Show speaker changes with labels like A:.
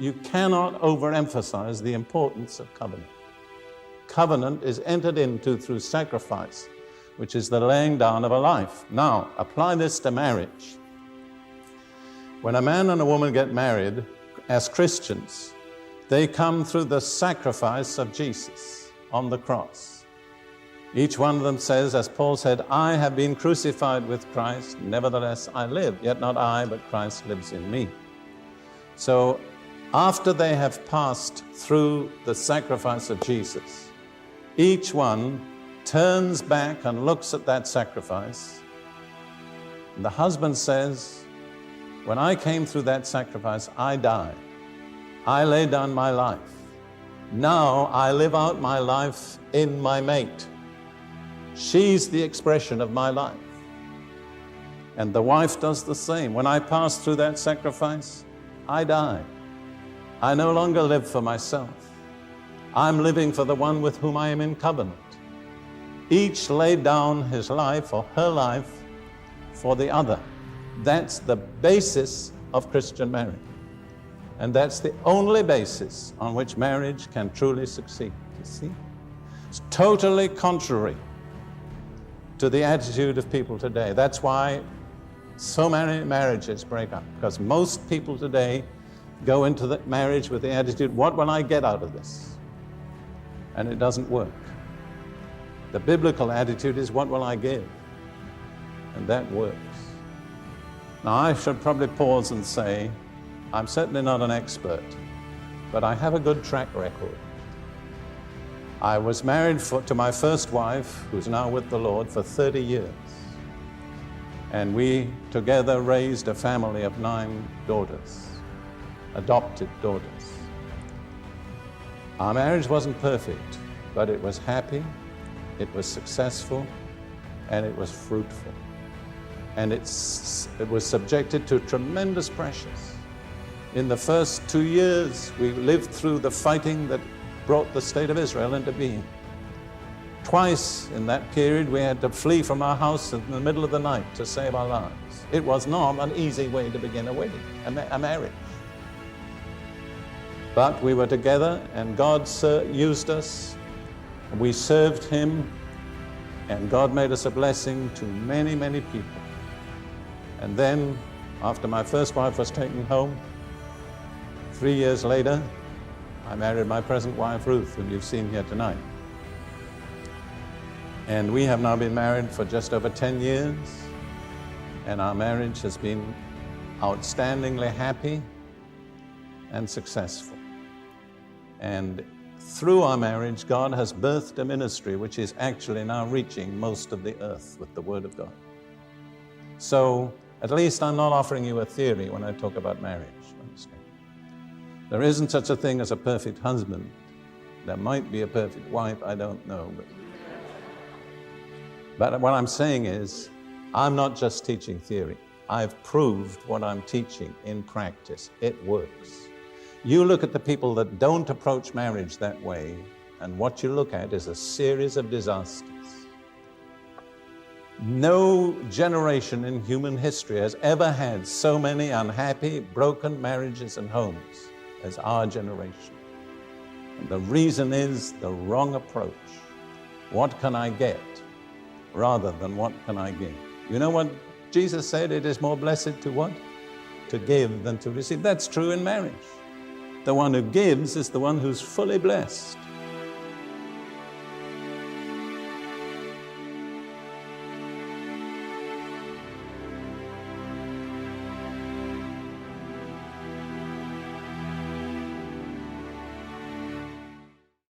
A: You cannot overemphasize the importance of covenant. Covenant is entered into through sacrifice, which is the laying down of a life. Now, apply this to marriage. When a man and a woman get married as Christians, they come through the sacrifice of Jesus on the cross. Each one of them says, as Paul said, I have been crucified with Christ, nevertheless I live, yet not I, but Christ lives in me. So after they have passed through the sacrifice of Jesus, each one turns back and looks at that sacrifice. And the husband says, when I came through that sacrifice, I died. I laid down my life. Now I live out my life in my mate. She's the expression of my life. And the wife does the same. When I passed through that sacrifice, I died. I no longer live for myself. I'm living for the one with whom I am in covenant. Each laid down his life or her life for the other. That's the basis of Christian marriage. And that's the only basis on which marriage can truly succeed. You see? It's totally contrary to the attitude of people today. That's why so many marriages break up, because most people today go into the marriage with the attitude, what will I get out of this? And it doesn't work. The biblical attitude is, what will I give? And that works. Now, I should probably pause and say, I'm certainly not an expert, but I have a good track record. I was married to my first wife, who's now with the Lord, for 30 years. And we together raised a family of 9 daughters, adopted daughters. Our marriage wasn't perfect, but it was happy, it was successful, and it was fruitful. And it was subjected to tremendous pressures. In the first 2 years, we lived through the fighting that brought the state of Israel into being. Twice in that period, we had to flee from our house in the middle of the night to save our lives. It was not an easy way to begin a wedding, a marriage. But we were together, and God used us. We served Him, and God made us a blessing to many, many people. And then, after my first wife was taken home, 3 years later, I married my present wife, Ruth, whom you've seen here tonight. And we have now been married for just over 10 years, and our marriage has been outstandingly happy and successful. And through our marriage, God has birthed a ministry which is actually now reaching most of the earth with the Word of God. So, at least I'm not offering you a theory when I talk about marriage. Understand? There isn't such a thing as a perfect husband. There might be a perfect wife, I don't know. But what I'm saying is, I'm not just teaching theory. I've proved what I'm teaching in practice. It works. You look at the people that don't approach marriage that way, and what you look at is a series of disasters. No generation in human history has ever had so many unhappy, broken marriages and homes as our generation. And the reason is the wrong approach. What can I get rather than what can I give? You know what Jesus said? It is more blessed to what? To give than to receive. That's true in marriage. The one who gives is the one who's fully blessed.